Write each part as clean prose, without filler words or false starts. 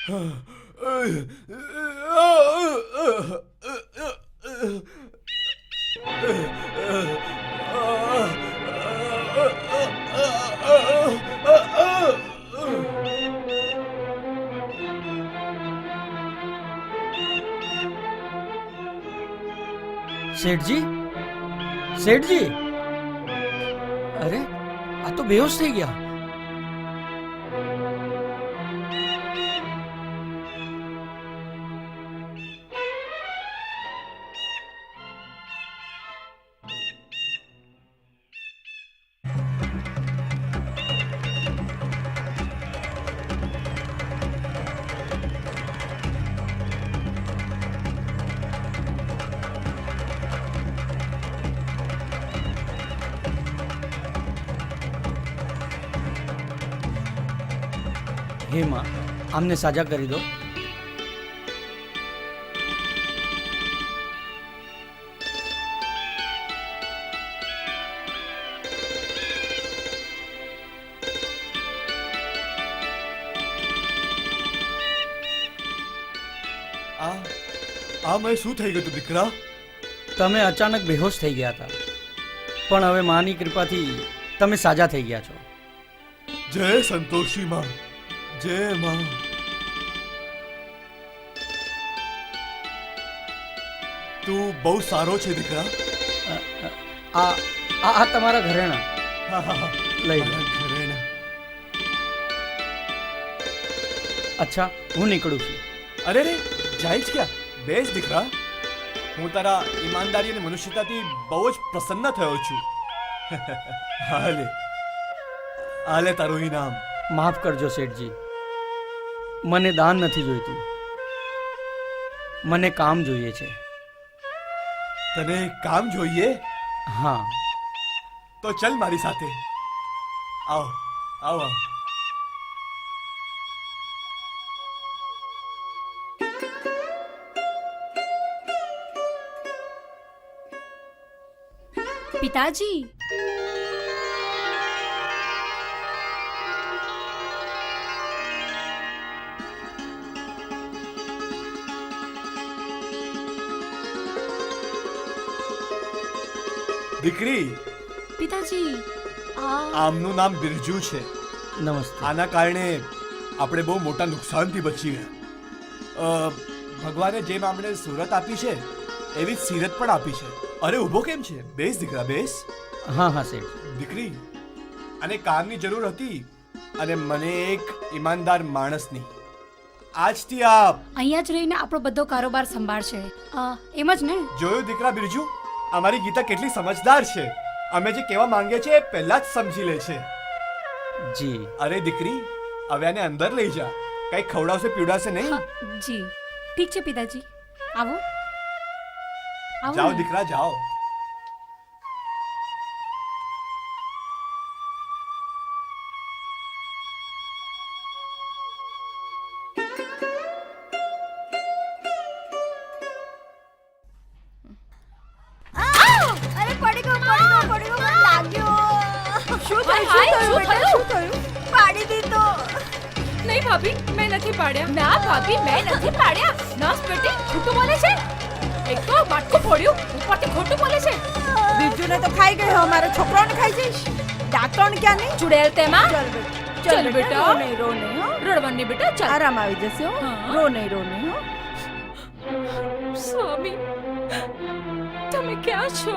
શેઠજી, શેઠજી, અરે આ તો બેહોશ થઈ ગયા. હે માં, આમને સાજા કરી દો. આ મેં શું થઈ ગયું દીકરા? તમે અચાનક બેહોશ થઈ ગયા હતા, પણ હવે માની કૃપાથી તમે સાજા થઈ ગયા છો. જય સંતોષી માં, જય માં. તું બહુ સારો છે દીકરા. આ આ તમારા ઘરેણા લઈ લો. ઘરેણા. અચ્છા, હું નીકળું છું. અરે રે, જાય જ ક્યાં? બેસ દીકરા. હું તારા ઈમાનદારી અને મનુષ્યતાથી બહુ જ પ્રસન્ન થયો છું. હાલે હાલે તારું ઇનામ. માફ કરજો શેઠજી, મને દાન નથી જોઈતું, મને કામ જોઈએ છે. તને કામ જોઈએ? હા. તો ચલ મારી સાથે. આવો આવો. પિતાજી, દીકરી, પિતાજી, આમનું નામ બિરજુ છે. નમસ્તે. આના કારણે આપણે બહુ મોટા નુકસાનથી બચી ગયા. ભગવાને જેમ આપણે સુરત આપી છે એવી જ સીરત પણ આપી છે. અરે ઊભો કેમ છે? બેસ દીકરા, બેસ. હા હા શેઠ. દીકરી, આને કામની જરૂર હતી અને મને એક ઈમાનદાર માણસની. આજથી આપ અહીંયા જ રહીને આપણો બધો કારોબાર સંભાળશે, એમ જ ને? જોયું દીકરા બિરજુ, અમારી ગીતા કેટલી સમજદાર છે. અમે જે કહેવા માંગીએ છીએ એ પહેલા જ સમજી લે છે. જી. અરે દીકરી, હવે આને અંદર લઈ જા. કઈ ખવડાવશે પીવડાવશે નહીં. જી ઠીક છે પિતાજી. આવો આવો જાઓ ને. દીકરા, જાઓ. અરે પડી ગયો મને લાગ્યો. શું થયું? પાડી દીધો. નહીં ભાભી, મેં નથી પાડ્યા. ના ભાભી, મેં નથી પાડ્યા. નસ પેટી ખોટું બોલે છે. એક તો માટકું ફોડ્યું, ઉપરથી ખોટું બોલે છે. બીજુને તો ખાઈ ગયો, અમારો છોકરાને ખાઈ જઈશ. ડાક્ટરને ક્યાં નહીં? ચુડેલ તેમાં. ચલ બેટા. રો નહીં, રો નહીં, હો. રડવાની બેટા, ચાલ. આરામ આવી જશે, હો. હા. રો નહીં, હો. સ્વામી, તમે ક્યાં છો?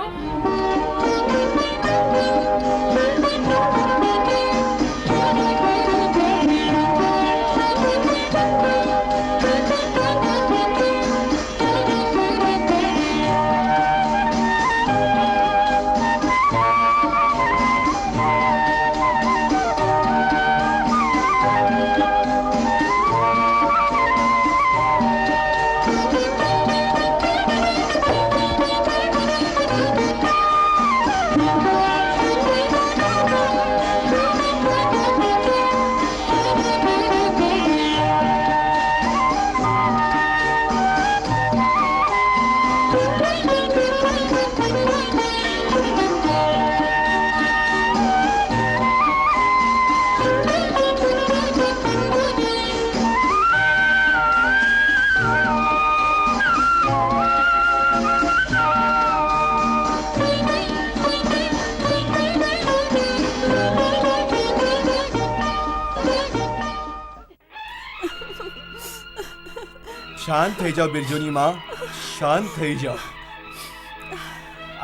શાંત થઈ જાઓ બિરજુની માં, શાંત થઈ જાઓ.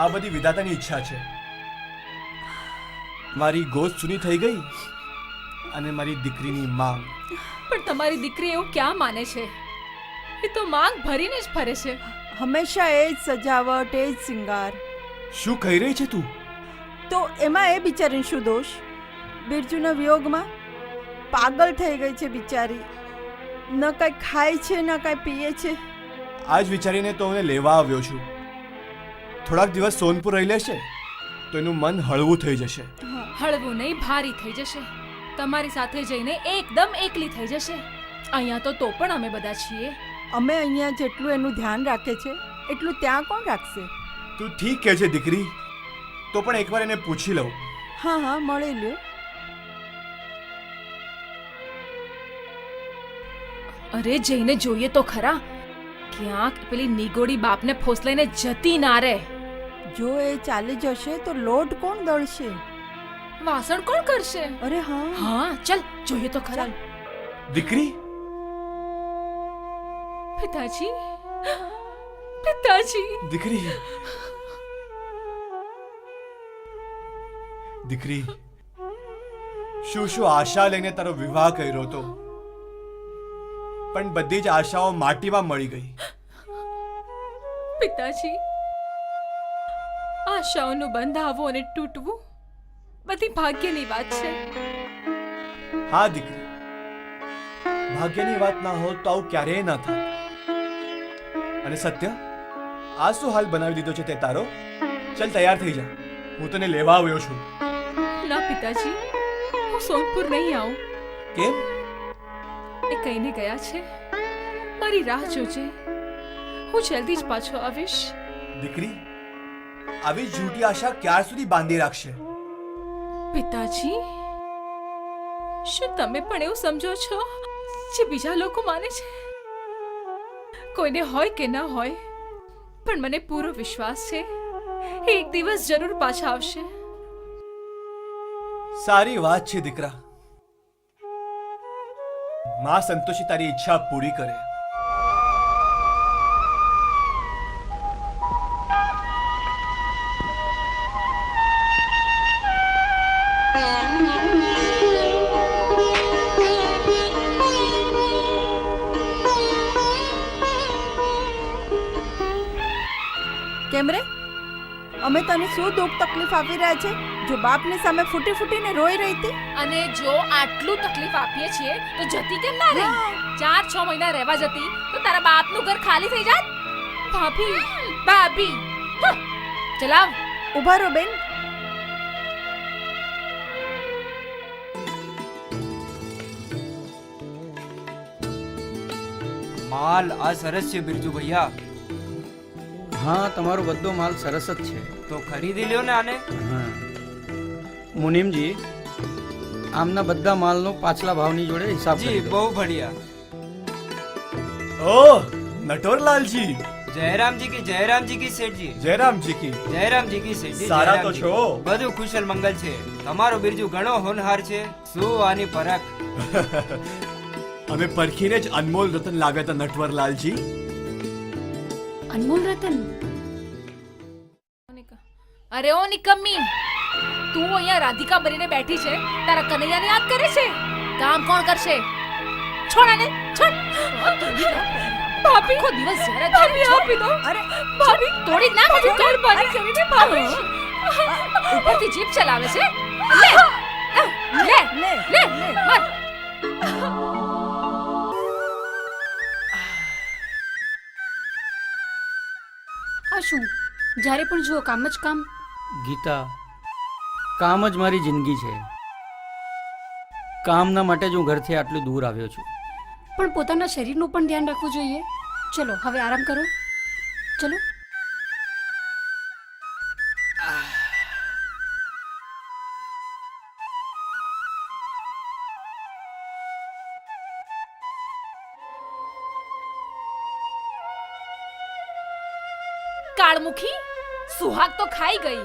આ બધી વિધાતાની ઈચ્છા છે. મારી ગોદ સૂની થઈ ગઈ અને મારી દીકરીની માંગ. પણ તમારી દીકરી એવું ક્યાં માને છે? એ તો માંગ ભરીને જ ફરે છે. હંમેશા એ જ સજાવટ, એ જ સિંગાર. શું કહી રહી છે તું? તો એમાં એ બિચારીને શું દોષ? બિરજુના વિયોગમાં પાગલ થઈ ગઈ છે બિચારી. ન કાંઈ ખાય છે ન કાંઈ પીએ છે. આજ વિચારીને તો હું એને લેવા આવ્યો છું. થોડાક દિવસ સોનપુર રહી લેશે તો એનું મન હળવું થઈ જશે. હળવું નહીં, ભારી થઈ જશે. તમારી સાથે જઈને એકદમ એકલી થઈ જશે. અહીંયા તો પણ અમે બધા છીએ. અમે અહીંયા જેટલું એનું ધ્યાન રાખે છે એટલું ત્યાં કોણ રાખશે? તું ઠીક કહે છે દીકરી, તો પણ એકવાર એને પૂછી લઉં. હા હા, મળી લ્યો. અરે જઈને જોઈએ તો ખરા, ક્યાંક પેલી નિગોડી બાપને ફોસલાઈને જતી ના રહે. જો એ ચાલી જશે તો લોટ કોણ દળશે? વાસણ કોણ કરશે? અરે હા. હા ચલ જોઈએ તો ખરા. દીકરી, પિતાજી, પિતાજી. દીકરી, દીકરી, શું શું આશા લઈને તારો વિવાહ કર્યો હતો, પણ બધી જ આશાઓ માટીમાં મળી ગઈ. પિતાજી, આશાઓનું બંધાવવું અને તૂટવું બધી ભાગ્યની વાત છે. હા દીકરી, ભાગ્યની વાત ના હોત તો આવું ક્યારેય ના થાય. અને સત્ય, આ શું હાલ બનાવી દીધો છે તે તારો? ચલ તૈયાર થઈ જા, હું તને લેવા આવ્યો છું. ના પિતાજી, હું સોનપુર નહીં આવું. કેમ? એ કહીને ગયા છે મારી રાહ જોજે, હું જલ્દી જ પાછો આવીશ. દીકરી, આવી જૂઠી આશા ક્યાર સુધી બાંધી રાખશે? પિતાજી, શું તમે પણ એવું સમજો છો જે બીજા લોકો માને છે? કોઈને હોય કે ના હોય, પણ મને પૂરો વિશ્વાસ છે એ એક દિવસ જરૂર પાછા આવશે. સારી વાત છે દીકરા. માં સંતોષી તારી ઈચ્છા પૂરી કરે. કેમ રે? અમે તને શું દુઃખ તકલીફ આપી રહ્યા છે? જો બાપની સામે ફૂટી ફૂટીને રોઈ રહી હતી. અને જો આટલું તકલીફ આપીએ છીએ તો જતી કેમ ના રહી? 4-6 મહિના રહેવા જતી તો તારા બાપનું ઘર ખાલી થઈ જાત. ભાભી, ભાભી, ચલાવ. ઊભા રહો બેન. માલ આ સરસ છે બિરજુ ભૈયા. હા, તમારો બધો માલ સરસ જ છે. તો ખરીદી લ્યો ને આને. હા મુનિમજી, આમના બધા માલનો પાછલા ભાવની જોડે હિસાબ જી કરી દો. બહુ બઢિયા. ઓહ, નટવરલાલજી. જયરામજી કી, જયરામજી કી શેઠજી. જયરામજી કી. જયરામજી કી શેઠજી. સારા તો જયરામજી. છો. બધું કુશલ મંગલ છે. તમારો બિરજુ ઘણો હોનહાર છે. શું આની પરખ? અમે પરખીને જ અનમોલ રતન લાવ્યા હતા નટવરલાલજી. અનમોલ રતન? અરે ઓ નિકમ્મી, તું અહીંયા રાધિકા બનીને બેઠી છે, તારા કનૈયાને યાદ કરે છે. કામ કોણ કરશે? છોડ આને, છોડ. ભાભી, આખો દિવસ જરા ભાભી આપી દો. અરે ભાભી, તોડી ના નાખી, મહેરબાની કરીને ભાભી. ઉપરથી જીપ ચલાવે છે. લે લે લે લે, મર. આ શું? જ્યારે પણ જુઓ કામ જ કામ. ગીતા, કામ જ મારી જિંદગી છે. કામના માટે જ હું ઘરથી આટલું દૂર આવ્યો છું. પણ પોતાના શરીરનું પણ ધ્યાન રાખવું જોઈએ. ચલો હવે આરામ કરો. ચલો. કાળમુખી, સુહાગ તો ખાઈ ગઈ,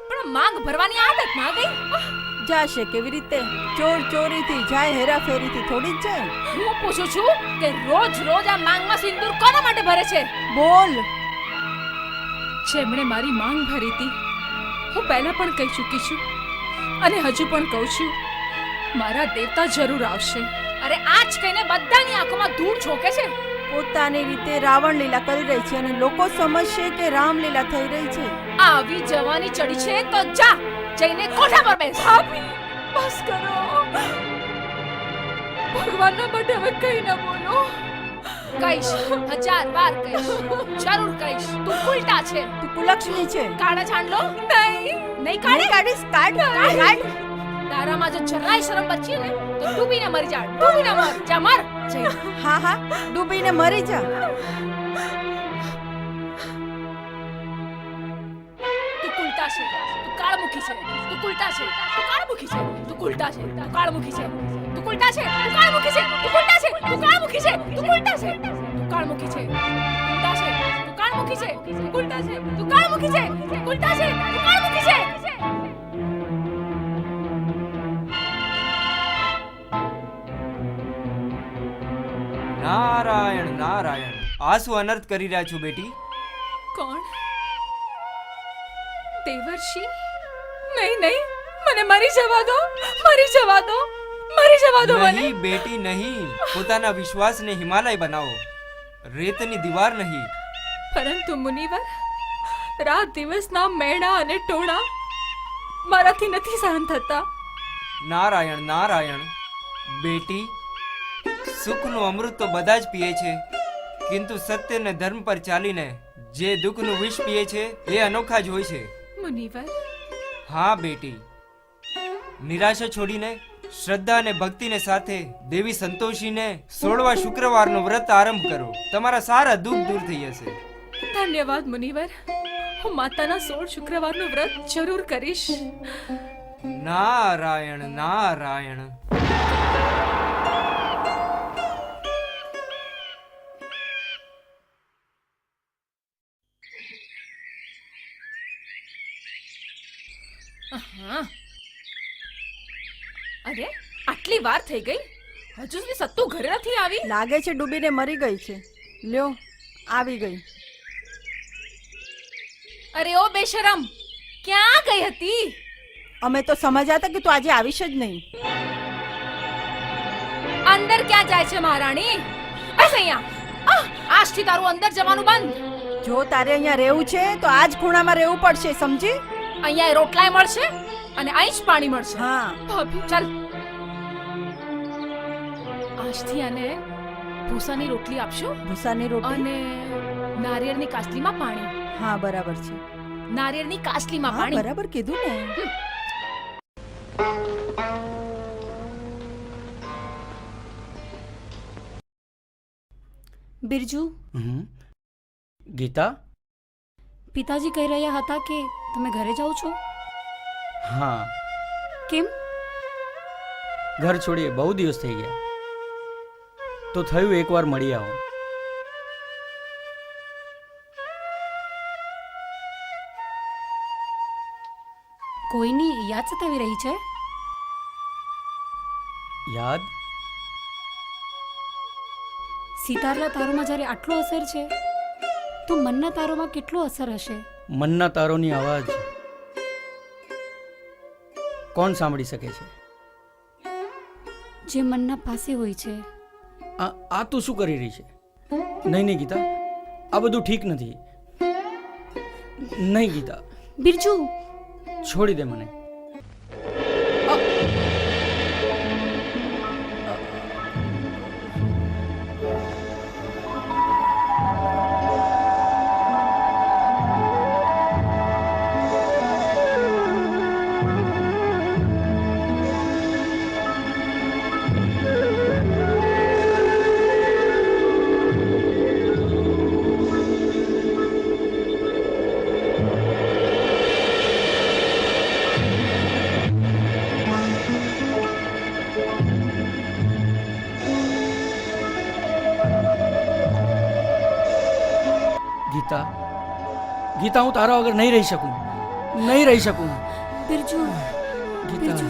પણ માંગ ભરવાની આદત ના ગઈ. જાશે કેવી રીતે? ચોર ચોરીથી જાય, હેરાફેરીથી થોડી જ જાય. હું પૂછું છું કે રોજ રોજ આ માંગમાં સિંદૂર કોના માટે ભરે છે? બોલ. જેમણે મારી માંગ ભરી હતી, હું પહેલા પણ કહી ચૂકી છું અને હજુ પણ કહું છું, મારા દેવતા જરૂર આવશે. અરે આજ કહીને બધાની આંખોમાં ધૂળ ઝોકે છે. પોતાની રીતે રાવણ લીલા કરી રહી છે અને લોકો સમજશે કે રામલીલા થઈ રહી છે. આવી જવાની ચડી છે તો જા જઈને કોઠા પર બેસ. બસ કરો. ભગવાનના માટે હવે કઈ ન બોલો. કહીશ, 1000 વાર કહીશ, જરૂર કહીશ. તું ઉલટા છે, તું કુલક્ષણી છે. કાળા છાંડલો નહીં કાઢે. કાઢીશ, કાઢ. તારામાં જો જરાય શરમ બચી ને તો ડૂબીને મરી જા. ડૂબીને મર જા, મર જઈ. હા, ડૂબીને મરી જા. તું કુલટા છે, તું કાળમુખી છે, તું કુલટા છે, તું કાળમુખી છે, તું કુલટા છે, તું કાળમુખી છે, તું કુલટા છે, તું કાળમુખી છે, તું કુલટા છે, તું કાળમુખી છે, તું કુલટા છે, તું કાળમુખી છે, કુલટા છે, તું કાળમુખી છે, તું કુલટા છે, તું કાળમુખી છે, તું કુલટા છે, તું કાળમુખી છે. નારાયણ નારાયણ, આ શું અનર્થ કરી રહ્યા છો બેટી? કોણ? દેવર્ષિ? નહીં, મને મરી જવા દો, મરી જવા દો, મરી જવા દો મને. નહીં બેટી નહીં, પોતાના વિશ્વાસને હિમાલય બનાવો, રેતની દીવાર નહીં. પરંતુ મુનિવર, રાત દિવસના મેણા અને ટોણા મારાથી નથી સહન થતા. નારાયણ નારાયણ, બેટી સુખનું અમૃત તો બધા જ પીએ છે, કિંતુ સત્ય અને ધર્મ પર ચાલીને જે દુઃખનું વિષ પીએ છે એ અનોખા જ હોય છે. મુનિવર, હા બેટી, નિરાશા છોડીને શ્રદ્ધા અને ભક્તિને સાથે દેવી સંતોષીને 16વા શુક્રવારનો વ્રત આરંભ કરો. તમારા સારા દુઃખ દૂર થઈ જશે. ધન્યવાદ મુનિવર. હું માતાના 16 શુક્રવારનું વ્રત જરૂર કરીશ. નારાયણ નારાયણ. હા. અરે આટલી વાર થઈ ગઈ, હજુ સુધી સત્તુ ઘરે નથી આવી. લાગે છે ડૂબીને મરી ગઈ છે. લ્યો, આવી ગઈ. અરે ઓ બેશરમ, ક્યાં ગઈ હતી? અમે તો સમજ્યા હતા કે તું આજે આવીશ જ નહીં. અંદર ક્યાં જાય છે મહારાણી? બસ અહીંયા. આજથી તારું અંદર જવાનું બંધ. જો તારે અહીંયા રહેવું છે તો આજ ખૂણામાં રહેવું પડશે, સમજી? અહીંયા રોટલાય મળશે અને અહીં જ પાણી મળશે. હા. ભાભી ચાલ. આજથી આને ભૂસાની રોટલી આપશો ભૂસાની રોટલી. અને નારિયેળની કાસલીમાં પાણી. હા, બરાબર છે. નારિયેળની કાસલીમાં હા, પાણી. બરાબર કીધું ને. બિરજુ, ગીતા? પિતાજી કહી રહ્યા હતા કે તમે ઘરે જાઓ છો. હા, કેમ? ઘર છોડીએ બહુ દિવસ થઈ ગયા, તો થયું એકવાર મળી આવો. કોઈની યાદ સતાવી રહી છે? યાદ? સિતારના તારોમાં જ્યારે આટલો અસર છે તો મનના તારોમાં કેટલો અસર હશે? મનના તારોની અવાજ કોણ સાંભળી શકે છે? જે મનના પાસે હોય છે. આ તું શું કરી રહી છે? નહીં નહીં ગીતા, આ બધું ઠીક નથી. નહીં ગીતા, બિરજુ, છોડી દે મને. ગીતા, ગીતા, હું તારા વગર નહીં રહી શકું, નહીં રહી શકું. બિરજુ, બિરજુ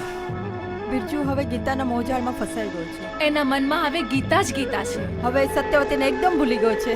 બિરજુ હવે ગીતાના મોજાળમાં ફસાઈ ગયો છે. એના મનમાં હવે ગીતા જ ગીતા છે. હવે સત્યવતીને એકદમ ભૂલી ગયો છે.